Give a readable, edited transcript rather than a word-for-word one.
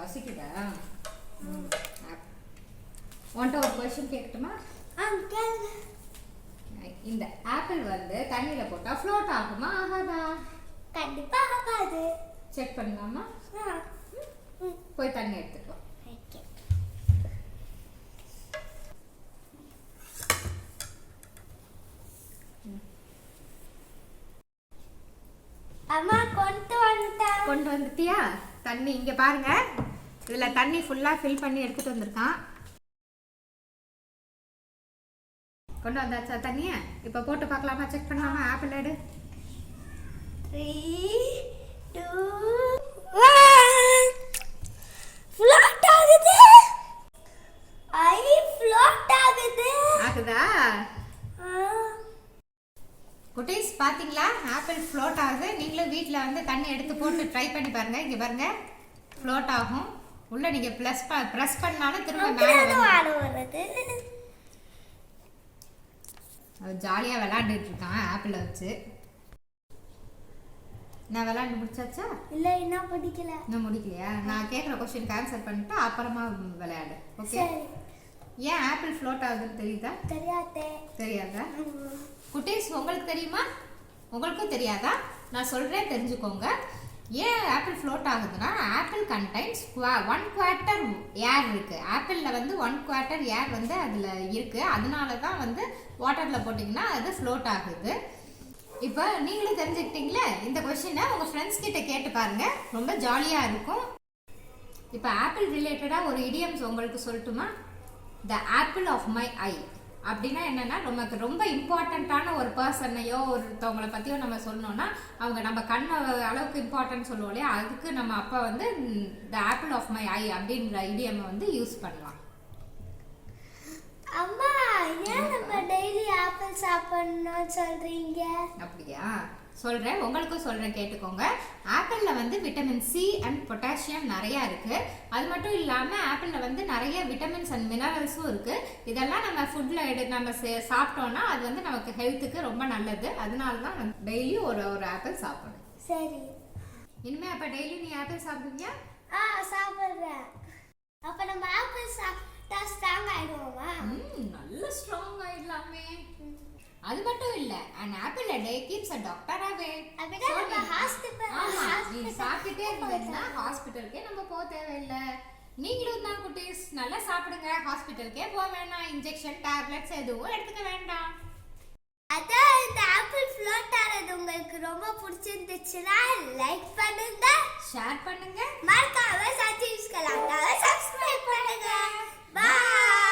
பசிக்குதா? உன்கிட்ட ஒரு கொஸ்டின் கேட்கட்டுமா? இந்த ஆப்பிள் வந்து தண்ணியில போட்டா ஃப்ளோட் ஆகுமா ஆகாதா? கண்டிப்பா ஆகாது. செக் பண்ணலாமா? போய் தண்ணி எடுத்துக்கோ. அம்மா கொண்டு வந்துட்டியா? தண்ணி இங்க பாருங்க, இதுல தண்ணி ஃபுல்லா ஃபில் பண்ணி எடுத்துட்டு வந்திருக்கான். கொண்டு வந்தாச்சா தண்ணிய? இப்ப போட்டு பார்க்கலாமா? செக் பண்ணலாமா? ஆப்பிள் எடு. 3 2 1 ஃப்ளோட் ஆகுது. ஃப்ளோட் ஆகுது. ஆகுதா? குட்டீஸ் பாத்தீங்களா? ஆப்பிள் ஃப்ளோட் ஆகுது. நீங்களும் வீட்ல வந்து தண்ணி எடுத்து போட்டு ட்ரை பண்ணி பாருங்க. இங்க பாருங்க, ஃப்ளோட் ஆகும். உள்ள நீங்க பிரஸ் பண்ணாலும் திரும்ப மேல வருது. ஜாலியா விளையாண்டுட்டு இருக்கான் ஆப்பிள வச்சு. நான் விளையாண்டு முடிச்சாச்சா? இல்ல, இன்னும் முடிக்கல. இன்னும் முடிக்கலையா? நான் கேக்குற क्वेश्चनக்கு ஆன்சர் பண்ணிட்டு அப்புறமா விளையாடு. ஓகே? ஏன் ஆப்பிள் ஃப்ளோட் ஆகுதுன்னு தெரியாதா? குட்டீஸ் உங்களுக்கு தெரியுமா? உங்களுக்கும் தெரியாதா? நான் சொல்றேன், தெரிஞ்சுக்கோங்க. ஏன் ஆப்பிள் ஃப்ளோட் ஆகுதுன்னா, ஆப்பிள் கண்டைன்ஸ் 1/4 ஏர் இருக்கு. ஆப்பிள்ல வந்து 1/4 ஏர் வந்து அதுல இருக்கு. அதனால தான் வந்து வாட்டர்ல போட்டிங்கன்னா அது ஃப்ளோட் ஆகுது. இப்போ நீங்களும் தெரிஞ்சுக்கிட்டீங்களே. இந்த கொஸ்டினை உங்க ஃப்ரெண்ட்ஸ் கிட்ட கேட்டு பாருங்க, ரொம்ப ஜாலியா இருக்கும். இப்போ ஆப்பிள் ரிலேட்டடா ஒரு இடியம்ஸ் உங்களுக்கு சொல்லட்டுமா? த ஆப்பிள் ஆஃப் மை ஐ அப்படின்னா என்னன்னா, நமக்கு ரொம்ப இம்பார்ட்டண்ட்டான ஒரு பர்சனையோ ஒருத்தவங்களை பற்றியோ நம்ம சொல்லணும்னா, அவங்க நம்ம கண் அளவுக்கு இம்பார்ட்டன்ட் சொல்லுவோம் இல்லையா, அதுக்கு நம்ம அப்போ வந்து த ஆப்பிள் ஆஃப் மை ஐ அப்படின்ற ஐடியமை வந்து யூஸ் பண்ணலாம். அம்மா, ஏன் நம்ம டெய்லி ஆப்பிள் சாப்பிடணும்னு சொல்றீங்க? அப்படியா? சொல்றேன், உங்களுக்கும் சொல்றேன், கேட்டுக்கோங்க. ஆப்பிள்ல வந்து விட்டமின் சி அண்ட் பொட்டாசியம் நிறைய இருக்கு. அது மட்டும் இல்லாம ஆப்பிள்ல வந்து நிறைய விட்டமின்ஸ் அண்ட் மினரல்ஸும் இருக்கு. இதெல்லாம் நம்ம ஃபுட்ல நம்ம சாப்பிட்டோம்னா அது வந்து நமக்கு ஹெல்த்துக்கு ரொம்ப நல்லது. அதனால தான் டெய்லி ஒரு ஆப்பிள் சாப்பிடணும். சரி, இனிமே அப்ப டெய்லி நீ ஆப்பிள் சாப்பிடுவியா? சாப்பிடுறேன். அப்ப நம்ம ஆப்பிள் சாப்பிட்டா ஸ்ட்ராங் ஆயிடுவோமா? நல்ல ஸ்ட்ராங் ஆயிடலாமே. அது மட்டும் இல்ல, an apple a day keeps a doctor away. அப்படியே நம்ம ஹாஸ்பிடல் நீ சாப்பிட்டே இருந்தீங்கன்னா ஹாஸ்பிடலுக்கே நம்ம போக தேவையில்லை. நீங்களும் தான் குட்டீஸ் நல்லா சாப்பிடுங்க, ஹாஸ்பிடலுக்கே போக வேண்டாம், இன்ஜெக்ஷன் டேப்லெட்ஸ் எதுவும் எடுத்துக்க வேண்டாம். அதான் இந்த ஆப்பிள் ஃப்ளோட் ஆறது உங்களுக்கு ரொம்ப பிடிச்சிருந்துச்சுன்னா லைக் பண்ணுங்க, ஷேர் பண்ணுங்க, மறக்காம சன்ஜீவ்ஸ் கலாட்டாவை சப்ஸ்கிரைப் பண்ணுங்க. பாய்.